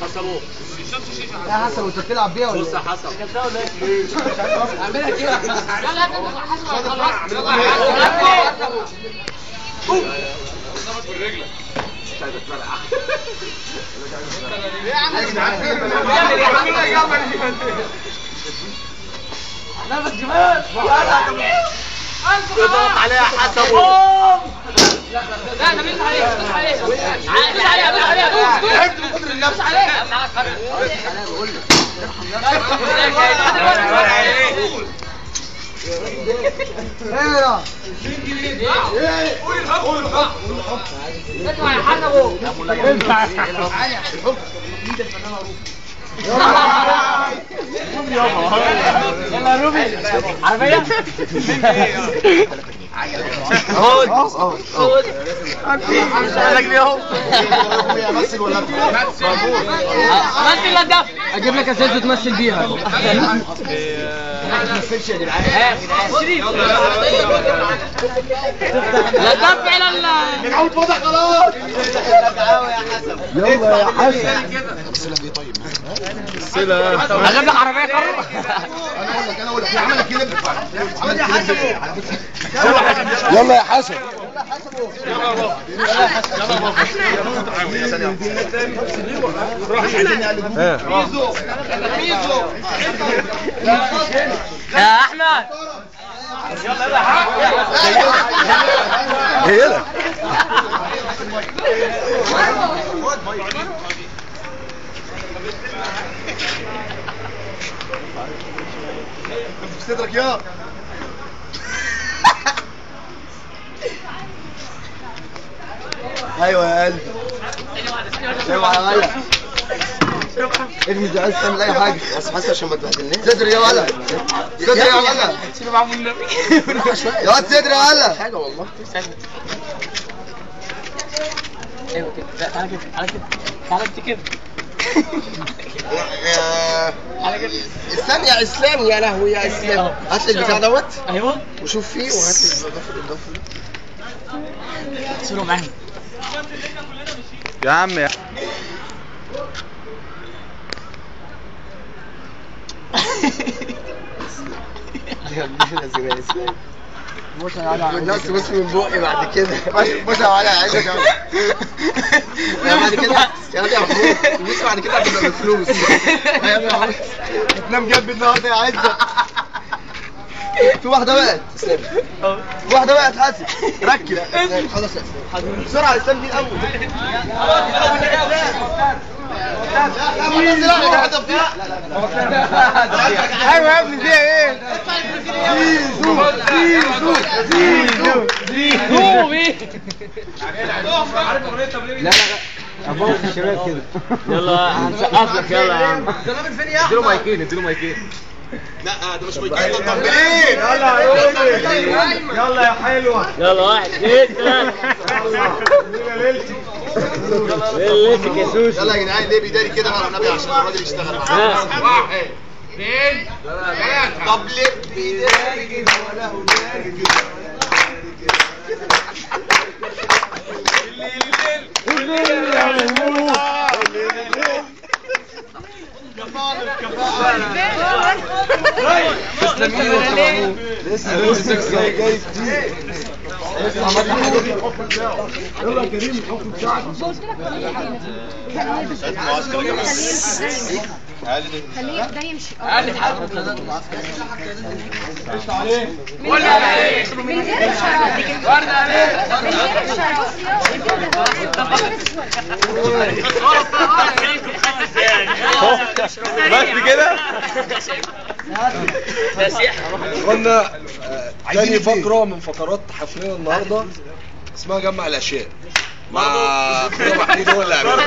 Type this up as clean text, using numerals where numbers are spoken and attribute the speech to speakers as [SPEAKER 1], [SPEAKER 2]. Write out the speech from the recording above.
[SPEAKER 1] حسبوه
[SPEAKER 2] يا حسن وانت بتلعب بيها ولا
[SPEAKER 1] بص يا حسن
[SPEAKER 2] اعملها كده
[SPEAKER 1] بالرجلك مش عايز اتفرقع
[SPEAKER 2] يا جدعان لا بس جمال
[SPEAKER 1] اضغط عليها حسب
[SPEAKER 3] لا انا مش عليه مش عليه مش عليه مش عليه
[SPEAKER 2] تعبت من قدر النفس
[SPEAKER 3] عليه
[SPEAKER 2] بقول لك ايه ايه قول الحكم
[SPEAKER 3] اسمع يا حسبه
[SPEAKER 2] انت الحكم مين الفنان معروف
[SPEAKER 3] يلا روبي عربيه
[SPEAKER 1] خد خد لك اهو
[SPEAKER 2] امثل ولا
[SPEAKER 3] مثل الهدف
[SPEAKER 2] اجيب لك اسئله تمثل بيها ما تمثلش يا جدعان
[SPEAKER 3] الهدف على
[SPEAKER 2] العود فضح خلاص يلا يا حسن السلة دي طيب
[SPEAKER 1] السلة
[SPEAKER 3] اجيب لك عربيه كهرباء
[SPEAKER 2] انا اقول لك عمل كليب عمل كليب يلا يا حسن
[SPEAKER 3] يا احمد
[SPEAKER 2] يلا في صدرك يا ايوه يا قلبي اوعى يا ولد ارمي ده عايز تعمل اي حاجه بس حاسس عشان ما تبهدلناش صدري يا ولد صدري يا ولد
[SPEAKER 3] سيبه معاه النبي
[SPEAKER 2] يا واد صدري يا ولد
[SPEAKER 3] حاجه والله ايوه كده تعالى كده تعالى كده تعالى كده على كده
[SPEAKER 2] استنى يا اسلام يا لهوي يا اسلام هات لي البتاع دوت
[SPEAKER 3] ايوه
[SPEAKER 2] وشوف فيه وهات لي الاضافه
[SPEAKER 3] سيبه معاهم
[SPEAKER 1] يا عم يا
[SPEAKER 2] بص بص من بوقي بعد كده بص يا ولا عايزك بعد كده يا راجل يا محمود بص بعد كده هتبقى بفلوس هتنام جنبي النهارده يا عزه في واحده وقعت واحده وقعت حاسب ركز خلاص يا اسلام بسرعه يا اسلام دي الاول ايوه يا ابني دي ايه زيزو لا ابوظ الشباب كده
[SPEAKER 1] يلا هنسقف لك يلا يا عم اديله مايكين اديله مايكين
[SPEAKER 2] لا ده مش مايكين ده طبلين يلا يلا يا حلوه
[SPEAKER 1] يلا 1 2 3 ليلتك يا سوسو
[SPEAKER 2] يلا يا جدعان ليه بيداري كده على النبي عشان الراجل يشتغل 1 2 3 طب ليه بيداري كده ولا هو داري كده لسه جاي كتير لسه عملنا حاجه في الحكم بتاعه يلا يا كريم الحكم بتاعك
[SPEAKER 4] خليه ده يمشي
[SPEAKER 3] قالت حاجه
[SPEAKER 2] قشطه عليه
[SPEAKER 3] ولا عليه
[SPEAKER 4] من غير الشراب
[SPEAKER 3] ورد عليه
[SPEAKER 4] من غير
[SPEAKER 1] بس كده
[SPEAKER 5] قلنا تاني فقرة من فقرات حفلنا النهاردة اسمها جمع الأشياء مع محمود هو اللي عملها